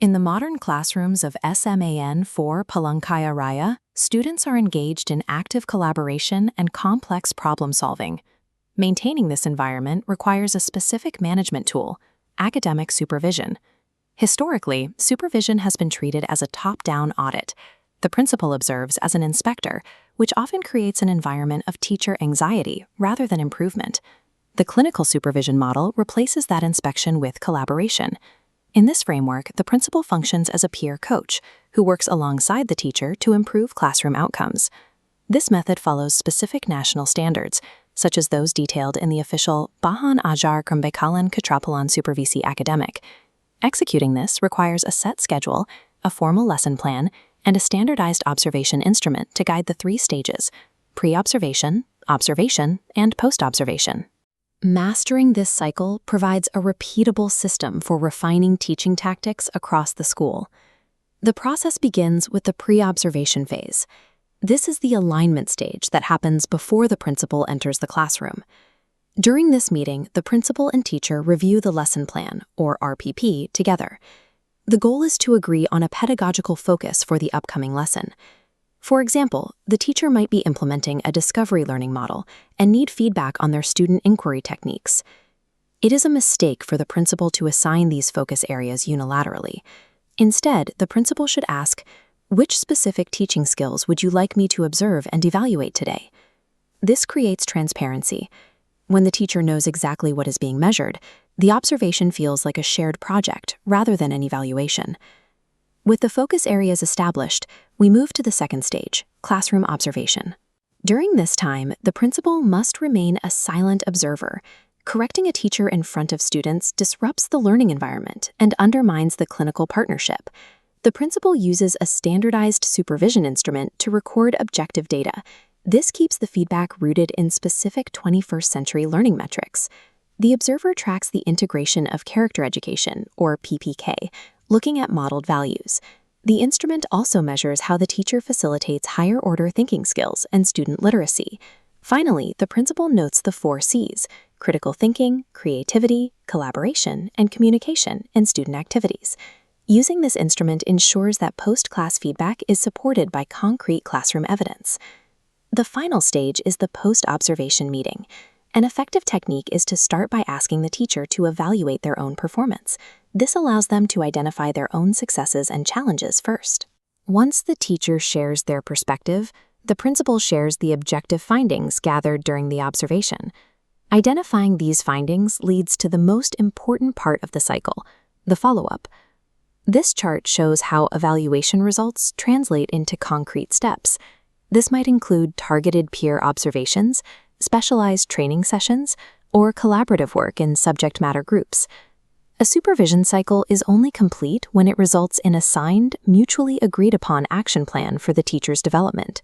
In the modern classrooms of SMAN for Palangka Raya, students are engaged in active collaboration and complex problem-solving. Maintaining this environment requires a specific management tool, academic supervision. Historically, supervision has been treated as a top-down audit. The principal observes as an inspector, which often creates an environment of teacher anxiety rather than improvement. The clinical supervision model replaces that inspection with collaboration. In this framework, the principal functions as a peer coach who works alongside the teacher to improve classroom outcomes. This method follows specific national standards, such as those detailed in the official Bahan Ajar Kembekalan Keterampilan Supervisi Akademik. Executing this requires a set schedule, a formal lesson plan, and a standardized observation instrument to guide the 3 stages: pre-observation, observation, and post-observation. Mastering this cycle provides a repeatable system for refining teaching tactics across the school. The process begins with the pre-observation phase. This is the alignment stage that happens before the principal enters the classroom. During this meeting, the principal and teacher review the lesson plan, or RPP, together. The goal is to agree on a pedagogical focus for the upcoming lesson. For example, the teacher might be implementing a discovery learning model and need feedback on their student inquiry techniques. It is a mistake for the principal to assign these focus areas unilaterally. Instead, the principal should ask, "Which specific teaching skills would you like me to observe and evaluate today?" This creates transparency. When the teacher knows exactly what is being measured, the observation feels like a shared project rather than an evaluation. With the focus areas established, we move to the second stage, classroom observation. During this time, the principal must remain a silent observer. Correcting a teacher in front of students disrupts the learning environment and undermines the clinical partnership. The principal uses a standardized supervision instrument to record objective data. This keeps the feedback rooted in specific 21st century learning metrics. The observer tracks the integration of character education, or PPK, looking at modeled values. The instrument also measures how the teacher facilitates higher-order thinking skills and student literacy. Finally, the principal notes the 4 C's: critical thinking, creativity, collaboration, and communication in student activities. Using this instrument ensures that post-class feedback is supported by concrete classroom evidence. The final stage is the post-observation meeting. An effective technique is to start by asking the teacher to evaluate their own performance. This allows them to identify their own successes and challenges first. Once the teacher shares their perspective, the principal shares the objective findings gathered during the observation. Identifying these findings leads to the most important part of the cycle, the follow-up. This chart shows how evaluation results translate into concrete steps. This might include targeted peer observations, specialized training sessions, or collaborative work in subject matter groups. A supervision cycle is only complete when it results in a signed, mutually agreed-upon action plan for the teacher's development.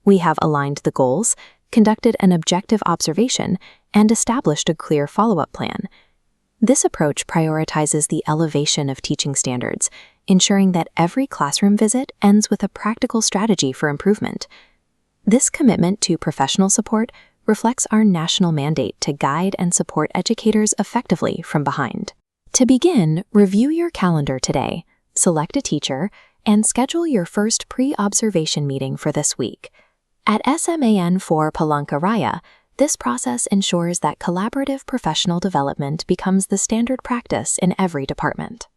We have aligned the goals, conducted an objective observation, and established a clear follow-up plan. This approach prioritizes the elevation of teaching standards, ensuring that every classroom visit ends with a practical strategy for improvement. This commitment to professional support reflects our national mandate to guide and support educators effectively from behind. To begin, review your calendar today, select a teacher, and schedule your first pre-observation meeting for this week. At SMAN for Palangka Raya, this process ensures that collaborative professional development becomes the standard practice in every department.